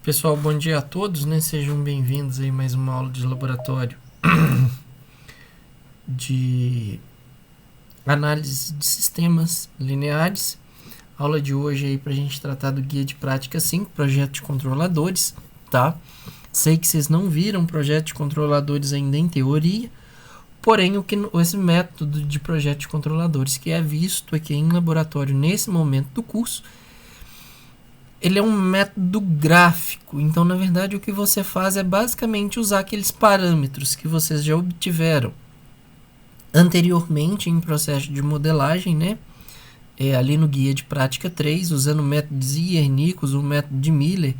Pessoal, bom dia a todos, né? Sejam bem-vindos aí a mais uma aula de laboratório de análise de sistemas lineares. Aula de hoje aí pra gente tratar do guia de prática 5, projeto de controladores, tá? Sei que vocês não viram projeto de controladores ainda em teoria, porém esse método de projeto de controladores que é visto aqui em laboratório nesse momento do curso, ele é um método gráfico. Então, na verdade, o que você faz é basicamente usar aqueles parâmetros que vocês já obtiveram anteriormente em processo de modelagem, né? Ali no guia de prática 3, usando o método de Ziernikos, o método de Miller,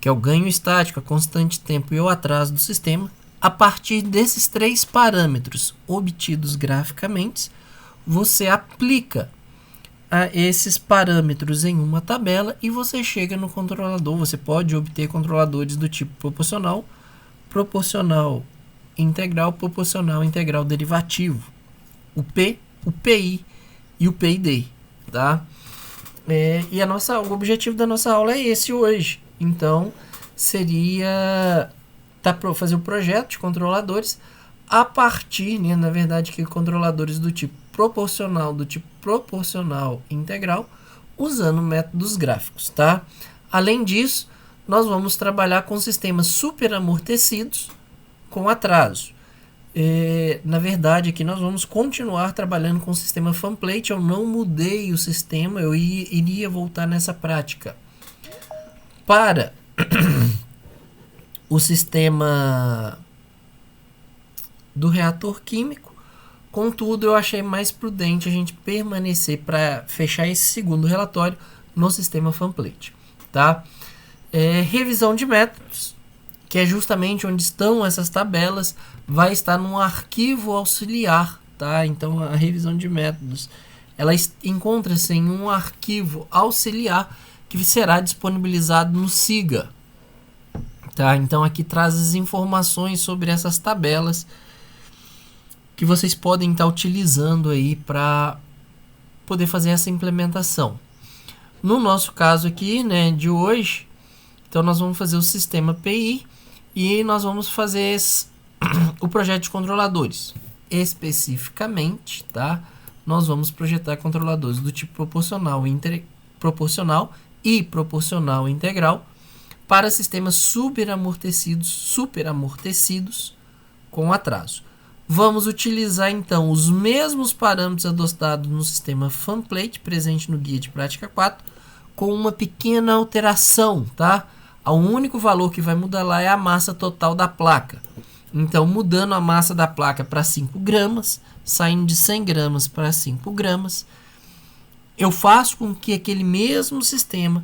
que é o ganho estático, a constante de tempo e o atraso do sistema. A partir desses três parâmetros obtidos graficamente, você aplica a esses parâmetros em uma tabela e você chega no controlador. Você pode obter controladores do tipo proporcional, proporcional integral, proporcional integral derivativo, o P, o PI e o PID, tá? E o objetivo da nossa aula é esse hoje. Então, seria fazer o projeto de controladores a partir, né, na verdade, que controladores do tipo proporcional integral, usando métodos gráficos, tá? Além disso, nós vamos trabalhar com sistemas superamortecidos com atraso. Na verdade, aqui nós vamos continuar trabalhando com o sistema fanplate. Eu não mudei o sistema, eu iria voltar nessa prática para o sistema do reator químico. Contudo, eu achei mais prudente a gente permanecer para fechar esse segundo relatório no sistema fanplate, tá? Revisão de métodos, que é justamente onde estão essas tabelas, vai estar num arquivo auxiliar, tá? Então, a revisão de métodos, ela encontra-se em um arquivo auxiliar que será disponibilizado no SIGA, tá? Então, aqui traz as informações sobre essas tabelas que vocês podem estar utilizando aí para poder fazer essa implementação. No nosso caso aqui, né, de hoje, então nós vamos fazer o sistema PI e nós vamos fazer o projeto de controladores. Especificamente, tá? Nós vamos projetar controladores do tipo proporcional e proporcional integral para sistemas superamortecidos com atraso. Vamos utilizar, então, os mesmos parâmetros adotados no sistema fanplate, presente no guia de prática 4, com uma pequena alteração, tá? O único valor que vai mudar lá é a massa total da placa. Então, mudando a massa da placa para 5 gramas, saindo de 100 gramas para 5 gramas, eu faço com que aquele mesmo sistema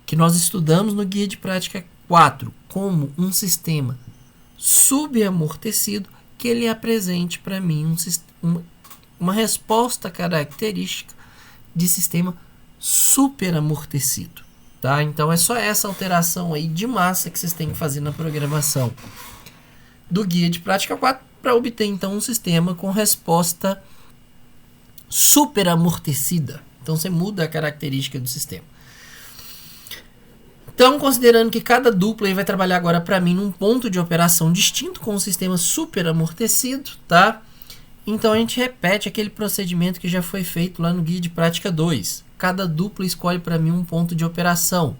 que nós estudamos no guia de prática 4, como um sistema subamortecido, que ele apresente para mim uma resposta característica de sistema superamortecido, tá? Então, é só essa alteração aí de massa que vocês têm que fazer na programação do guia de prática 4 para obter, então, um sistema com resposta superamortecida. Então, você muda a característica do sistema. Então, considerando que cada dupla aí vai trabalhar agora para mim num ponto de operação distinto com um sistema superamortecido, tá? Então, a gente repete aquele procedimento que já foi feito lá no guia de prática 2. Cada dupla escolhe para mim um ponto de operação,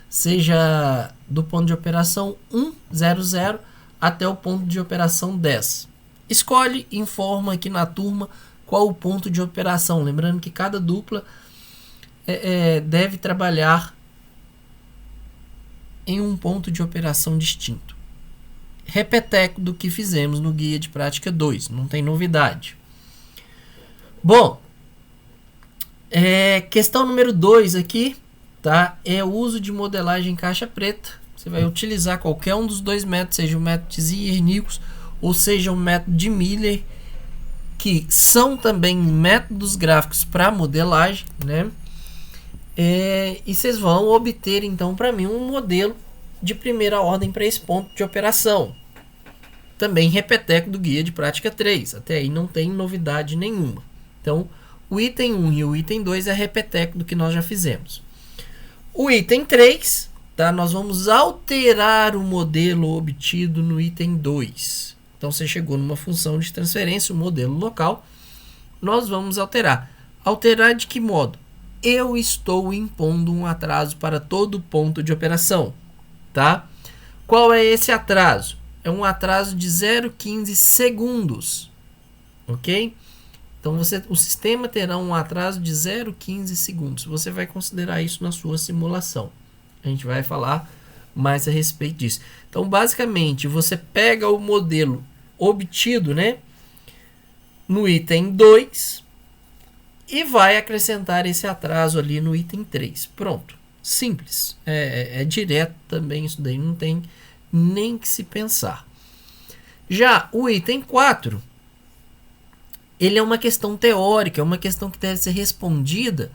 seja do ponto de operação 1, 0, 0, até o ponto de operação 10. Escolhe e informa aqui na turma qual o ponto de operação. Lembrando que cada dupla deve trabalhar em um ponto de operação distinto. Repeteco do que fizemos no guia de prática 2, não tem novidade. Bom, questão número 2 aqui, tá? É o uso de modelagem em caixa preta. Você vai utilizar qualquer um dos dois métodos, seja o método de Ziernikos ou seja o método de Miller, que são também métodos gráficos para modelagem, né? E vocês vão obter, então, para mim, um modelo de primeira ordem para esse ponto de operação. Também repeteco do guia de prática 3. Até aí não tem novidade nenhuma. Então, o item 1 e o item 2 é repeteco do que nós já fizemos. O item 3, tá? Nós vamos alterar o modelo obtido no item 2. Então, você chegou numa função de transferência, o modelo local, nós vamos alterar. Alterar de que modo? Eu estou impondo um atraso para todo ponto de operação, tá? Qual é esse atraso? É um atraso de 0,15 segundos, ok? Então, o sistema terá um atraso de 0,15 segundos. Você vai considerar isso na sua simulação. A gente vai falar mais a respeito disso. Então, basicamente, você pega o modelo obtido, né, no item 2 e vai acrescentar esse atraso ali no item 3. Pronto. Simples. É direto também isso daí. Não tem nem que se pensar. Já o item 4, ele é uma questão teórica, é uma questão que deve ser respondida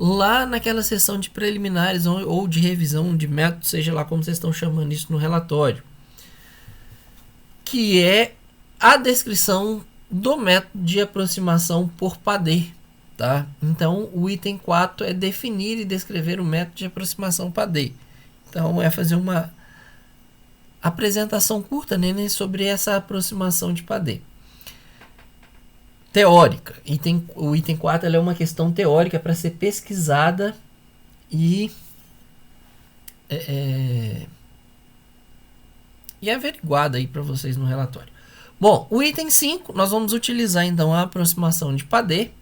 lá naquela sessão de preliminares ou de revisão de método, seja lá como vocês estão chamando isso no relatório, que é a descrição do método de aproximação por Padê, tá? Então, o item 4 é definir e descrever o método de aproximação Padê. Então, é fazer uma apresentação curta, né, sobre essa aproximação de Padê. Teórica. O item 4 ela é uma questão teórica para ser pesquisada e averiguada aí para vocês no relatório. Bom, o item 5, nós vamos utilizar então a aproximação de Padê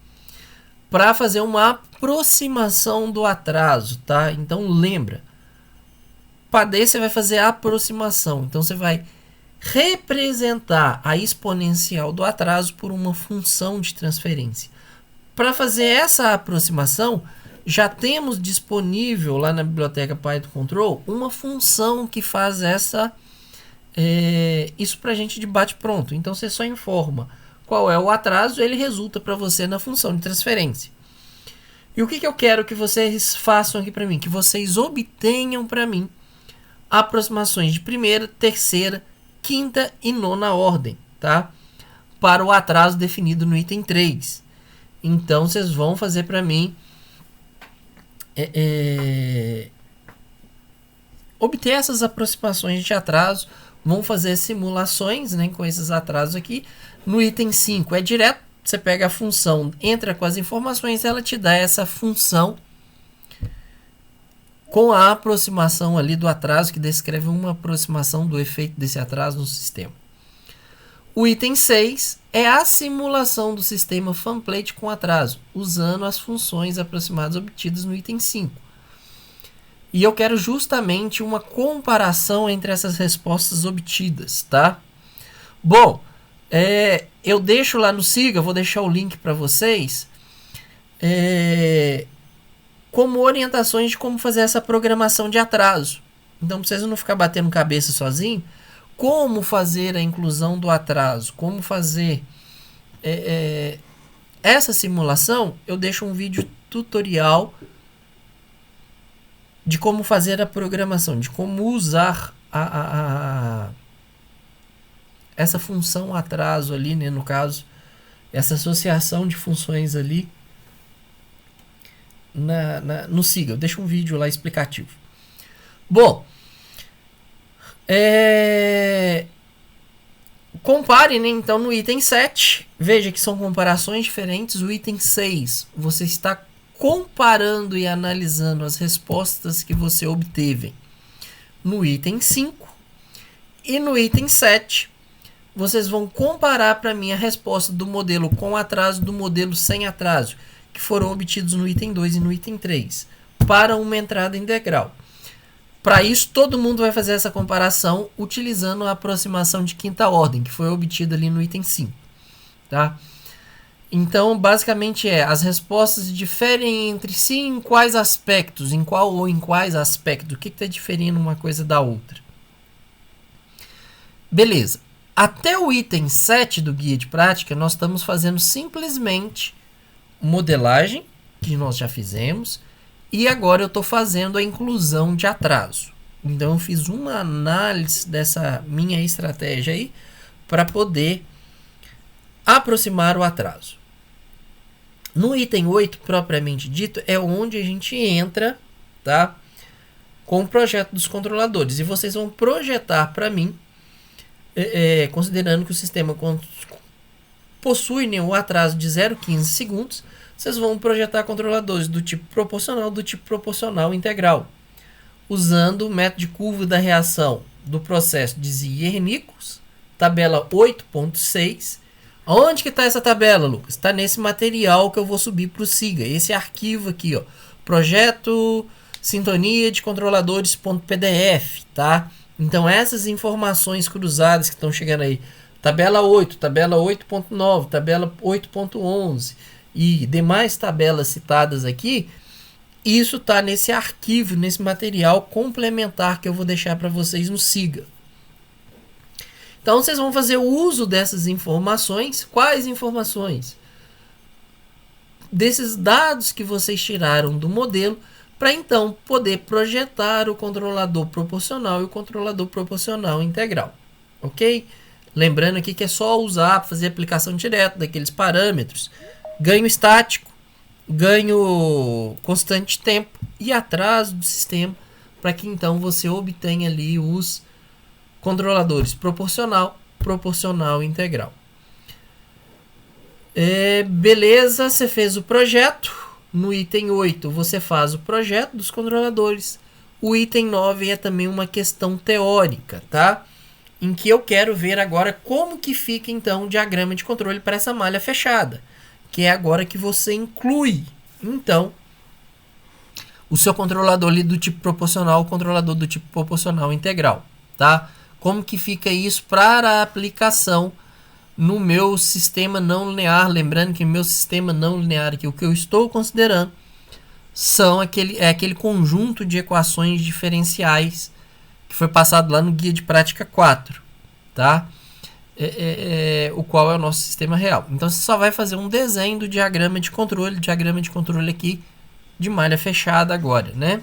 para fazer uma aproximação do atraso, tá? Então lembra, Padê você vai fazer a aproximação, então você vai representar a exponencial do atraso por uma função de transferência. Para fazer essa aproximação, já temos disponível lá na biblioteca Python Control uma função que faz isso para a gente de bate-pronto. Então você só informa qual é o atraso, ele resulta para você na função de transferência. E o que eu quero que vocês façam aqui para mim? Que vocês obtenham para mim aproximações de primeira, terceira, quinta e nona ordem, tá? Para o atraso definido no item 3. Então, vocês vão fazer para mim obter essas aproximações de atraso, vão fazer simulações, né, com esses atrasos aqui. No item 5 é direto, você pega a função, entra com as informações, ela te dá essa função com a aproximação ali do atraso, que descreve uma aproximação do efeito desse atraso no sistema. O item 6 é a simulação do sistema fanplate com atraso, usando as funções aproximadas obtidas no item 5. E eu quero justamente uma comparação entre essas respostas obtidas, tá? Bom, eu deixo lá no Siga, vou deixar o link para vocês, como orientações de como fazer essa programação de atraso. Então, pra vocês não ficar batendo cabeça sozinho, como fazer a inclusão do atraso, como fazer essa simulação, eu deixo um vídeo tutorial de como fazer a programação, de como usar essa função atraso ali, né, no caso, essa associação de funções ali no Siga. Eu deixo um vídeo lá explicativo. Bom, compare, né, então no item 7, veja que são comparações diferentes. O item 6, você está comparando e analisando as respostas que você obteve no item 5. E no item 7, vocês vão comparar para mim a resposta do modelo com atraso do modelo sem atraso, que foram obtidos no item 2 e no item 3, para uma entrada integral. Para isso, todo mundo vai fazer essa comparação utilizando a aproximação de quinta ordem, que foi obtida ali no item 5. Tá? Então, basicamente as respostas diferem entre si em quais aspectos, em qual ou em quais aspectos, o que está diferindo uma coisa da outra. Beleza. Até o item 7 do guia de prática, nós estamos fazendo simplesmente modelagem, que nós já fizemos, e agora eu estou fazendo a inclusão de atraso. Então, eu fiz uma análise dessa minha estratégia aí para poder aproximar o atraso. No item 8, propriamente dito, é onde a gente entra, tá, com o projeto dos controladores. E vocês vão projetar para mim, considerando que o sistema possui o atraso de 0,15 segundos, vocês vão projetar controladores do tipo proporcional integral, usando o método de curva da reação do processo de Zier-Nichols, tabela 8.6. Onde que está essa tabela, Lucas? Está nesse material que eu vou subir para o SIGA, esse arquivo aqui, ó, projeto sintonia de controladores.pdf, tá? Então essas informações cruzadas que estão chegando aí, tabela 8, tabela 8.9, tabela 8.11 e demais tabelas citadas aqui, isso está nesse arquivo, nesse material complementar que eu vou deixar para vocês no SIGA. Então vocês vão fazer uso dessas informações. Quais informações? Desses dados que vocês tiraram do modelo, para então poder projetar o controlador proporcional e o controlador proporcional integral. Ok? Lembrando aqui que é só usar para fazer aplicação direta daqueles parâmetros. Ganho estático, ganho constante de tempo e atraso do sistema, para que então você obtenha ali os controladores proporcional, proporcional e integral. Beleza, você fez o projeto. No item 8 você faz o projeto dos controladores. O item 9 é também uma questão teórica, tá? Em que eu quero ver agora como que fica então o diagrama de controle para essa malha fechada, que é agora que você inclui então o seu controlador ali do tipo proporcional, o controlador do tipo proporcional integral, tá? Como que fica isso para a aplicação no meu sistema não linear? Lembrando que meu sistema não linear aqui, o que eu estou considerando são aquele conjunto de equações diferenciais que foi passado lá no guia de prática 4, tá? O qual é o nosso sistema real. Então você só vai fazer um desenho do diagrama de controle aqui de malha fechada agora, né?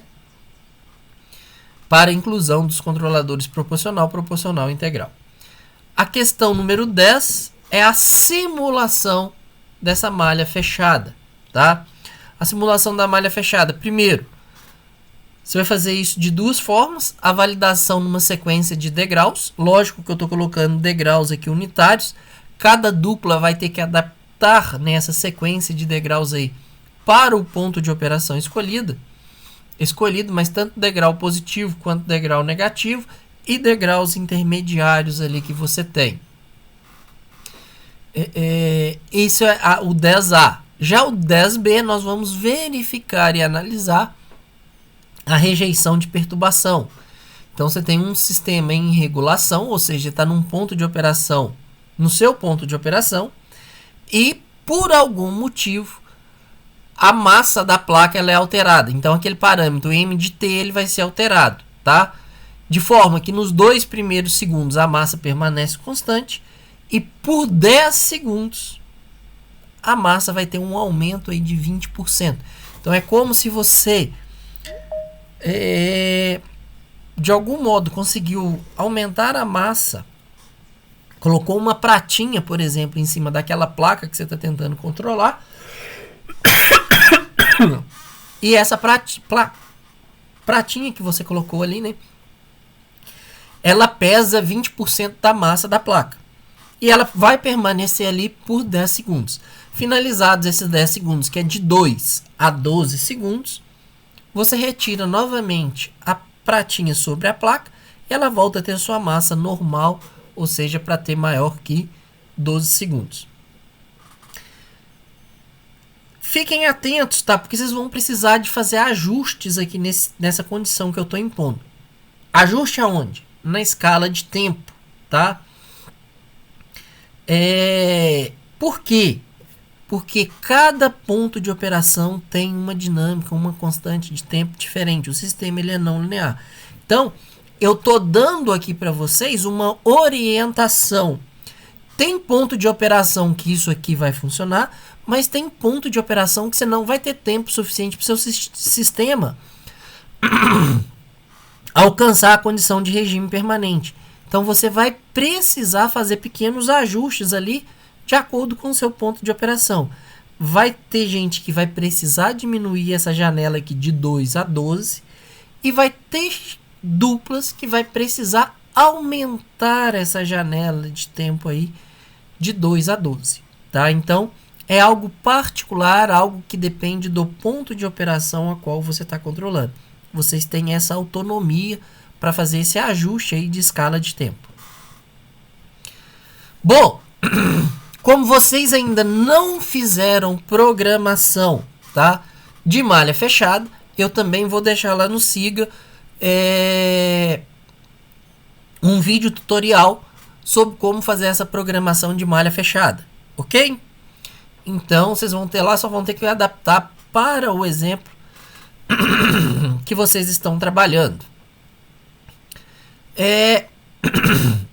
Para a inclusão dos controladores proporcional, proporcional e integral. A questão número 10 é a simulação dessa malha fechada, tá? A simulação da malha fechada. Primeiro, você vai fazer isso de duas formas. A validação numa sequência de degraus. Lógico que eu estou colocando degraus aqui unitários. Cada dupla vai ter que adaptar nessa sequência de degraus aí para o ponto de operação escolhido, mas tanto degrau positivo quanto degrau negativo e degraus intermediários ali que você tem. Isso é o 10A. Já o 10B nós vamos verificar e analisar a rejeição de perturbação. Então você tem um sistema em regulação, ou seja, está num ponto de operação, no seu ponto de operação, e por algum motivo a massa da placa ela é alterada. Então aquele parâmetro m de t ele vai ser alterado, tá? De forma que nos 2 primeiros segundos a massa permanece constante e por 10 segundos a massa vai ter um aumento aí de 20%. Então é como se você de algum modo conseguiu aumentar a massa, colocou uma pratinha, por exemplo, em cima daquela placa que você está tentando controlar. E essa pratinha que você colocou ali, né? Ela pesa 20% da massa da placa. E ela vai permanecer ali por 10 segundos. Finalizados esses 10 segundos, que é de 2 a 12 segundos, você retira novamente a pratinha sobre a placa e ela volta a ter sua massa normal, ou seja, para ter maior que 12 segundos. Fiquem atentos, tá? Porque vocês vão precisar de fazer ajustes aqui nessa condição que eu estou impondo. Ajuste aonde? Na escala de tempo, tá? Por quê? Porque cada ponto de operação tem uma dinâmica, uma constante de tempo diferente. O sistema ele é não linear. Então, eu estou dando aqui para vocês uma orientação. Tem ponto de operação que isso aqui vai funcionar, mas tem ponto de operação que você não vai ter tempo suficiente para o seu sistema alcançar a condição de regime permanente. Então você vai precisar fazer pequenos ajustes ali de acordo com o seu ponto de operação. Vai ter gente que vai precisar diminuir essa janela aqui de 2 a 12 e vai ter duplas que vai precisar aumentar essa janela de tempo aí de 2 a 12, tá? Então, é algo particular, algo que depende do ponto de operação a qual você está controlando. Vocês têm essa autonomia para fazer esse ajuste aí de escala de tempo. Bom, como vocês ainda não fizeram programação, tá, de malha fechada, eu também vou deixar lá no Siga um vídeo tutorial sobre como fazer essa programação de malha fechada, ok? Então, vocês vão ter lá, só vão ter que adaptar para o exemplo que vocês estão trabalhando.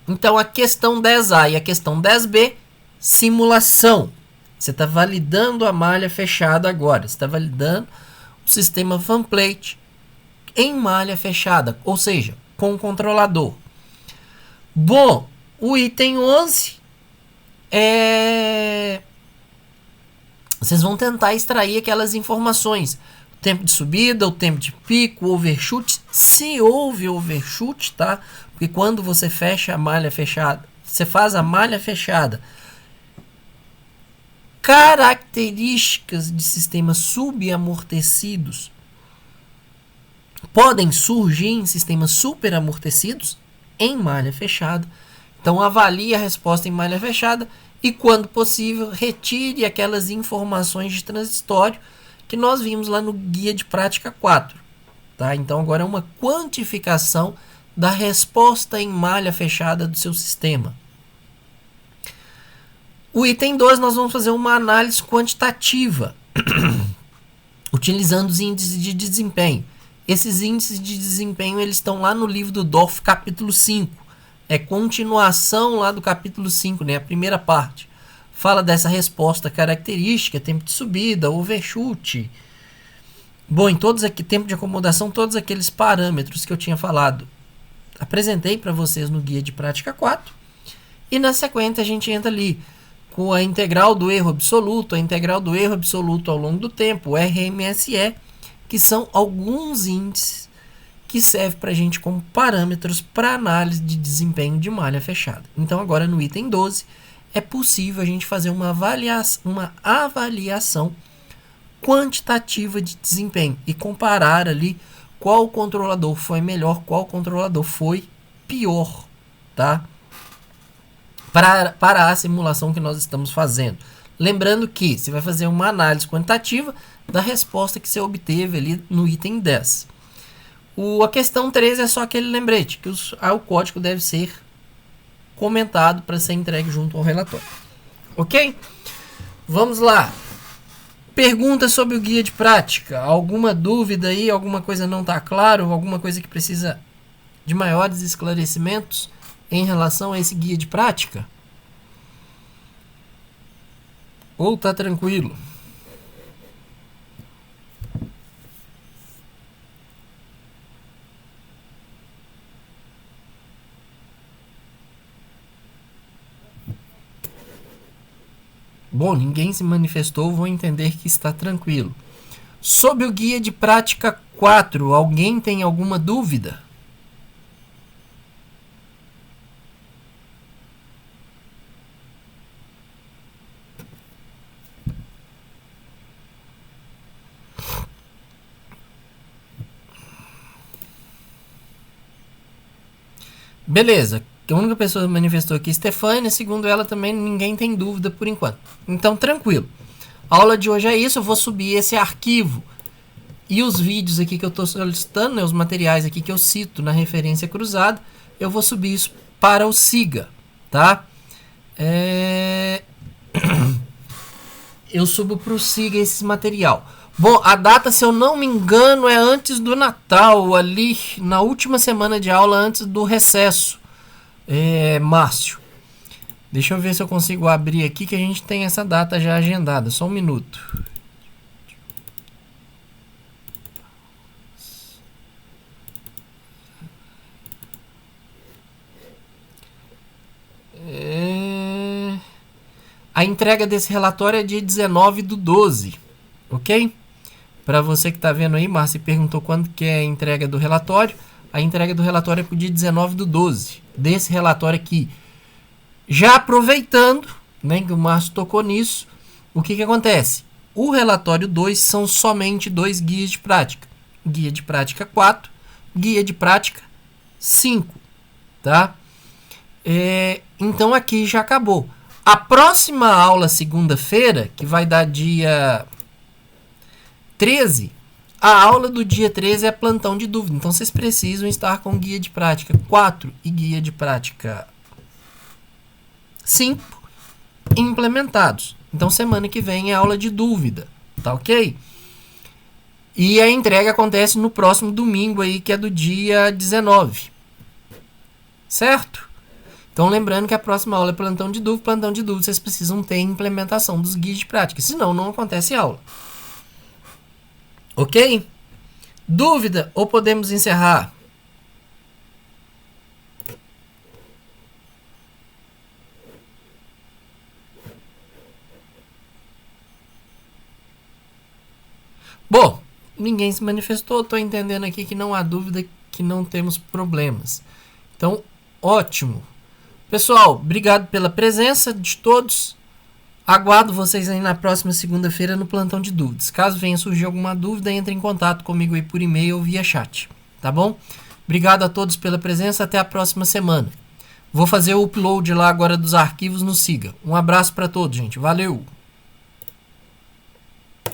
Então, a questão 10A e a questão 10B, simulação. Você está validando a malha fechada agora. Você está validando o sistema fanplate em malha fechada, ou seja, com o controlador. Bom, o item 11 vocês vão tentar extrair aquelas informações. O tempo de subida, o tempo de pico, o overshoot. Se houve overshoot, tá? Porque quando você fecha a malha fechada, você faz a malha fechada. Características de sistemas subamortecidos podem surgir em sistemas superamortecidos em malha fechada. Então avalie a resposta em malha fechada e, quando possível, retire aquelas informações de transitório que nós vimos lá no guia de prática 4. Tá? Então agora é uma quantificação da resposta em malha fechada do seu sistema. O item 2, nós vamos fazer uma análise quantitativa, utilizando os índices de desempenho. Esses índices de desempenho eles estão lá no livro do Dorff, capítulo 5. É continuação lá do capítulo 5, né? A primeira parte. Fala dessa resposta característica, tempo de subida, overshoot. Bom, em todos aqui, tempo de acomodação, todos aqueles parâmetros que eu tinha falado. Apresentei para vocês no guia de prática 4. E na sequência a gente entra ali com a integral do erro absoluto, a integral do erro absoluto ao longo do tempo, o RMSE, que são alguns índices que servem para a gente como parâmetros para análise de desempenho de malha fechada. Então agora no item 12 é possível a gente fazer uma avaliação quantitativa de desempenho e comparar ali qual controlador foi melhor, qual controlador foi pior, tá? Para a simulação que nós estamos fazendo. Lembrando que você vai fazer uma análise quantitativa da resposta que você obteve ali no item 10. A questão 13 é só aquele lembrete, que o código deve ser comentado para ser entregue junto ao relatório. Ok? Vamos lá. Perguntas sobre o guia de prática. Alguma dúvida aí? Alguma coisa não está claro? Alguma coisa que precisa de maiores esclarecimentos em relação a esse guia de prática? Ou tá tranquilo? Bom, ninguém se manifestou, vou entender que está tranquilo. Sobre o guia de prática 4, alguém tem alguma dúvida? Beleza. A única pessoa que manifestou aqui, Stefânia, segundo ela também ninguém tem dúvida por enquanto. Então, tranquilo. A aula de hoje é isso, eu vou subir esse arquivo e os vídeos aqui que eu estou solicitando, né, os materiais aqui que eu cito na referência cruzada, eu vou subir isso para o Siga, tá? Eu subo para o Siga esse material. Bom, a data, se eu não me engano, é antes do Natal, ali na última semana de aula, antes do recesso. Márcio, deixa eu ver se eu consigo abrir aqui, que a gente tem essa data já agendada. Só um minuto. A entrega desse relatório é dia 19/12, ok? Para você que está vendo aí, Márcia perguntou quando que é a entrega do relatório. A entrega do relatório é para o dia 19/12. Desse relatório aqui. Já aproveitando, né, que o Márcio tocou nisso, o que acontece? O relatório 2 são somente 2 guias de prática. Guia de prática 4, guia de prática 5. Tá? Então aqui já acabou. A próxima aula, segunda-feira, que vai dar dia 13, a aula do dia 13 é plantão de dúvida. Então vocês precisam estar com guia de prática 4 e guia de prática 5 implementados. Então semana que vem é aula de dúvida, tá ok? E a entrega acontece no próximo domingo aí, que é do dia 19. Certo? Então lembrando que a próxima aula é plantão de dúvida, vocês precisam ter implementação dos guias de prática, senão não acontece aula. Ok? Dúvida ou podemos encerrar? Bom, ninguém se manifestou, estou entendendo aqui que não há dúvida, que não temos problemas. Então, ótimo. Pessoal, obrigado pela presença de todos. Aguardo vocês aí na próxima segunda-feira no plantão de dúvidas. Caso venha surgir alguma dúvida, entre em contato comigo aí por e-mail ou via chat. Tá bom? Obrigado a todos pela presença. Até a próxima semana. Vou fazer o upload lá agora dos arquivos no Siga. Um abraço para todos, gente. Valeu!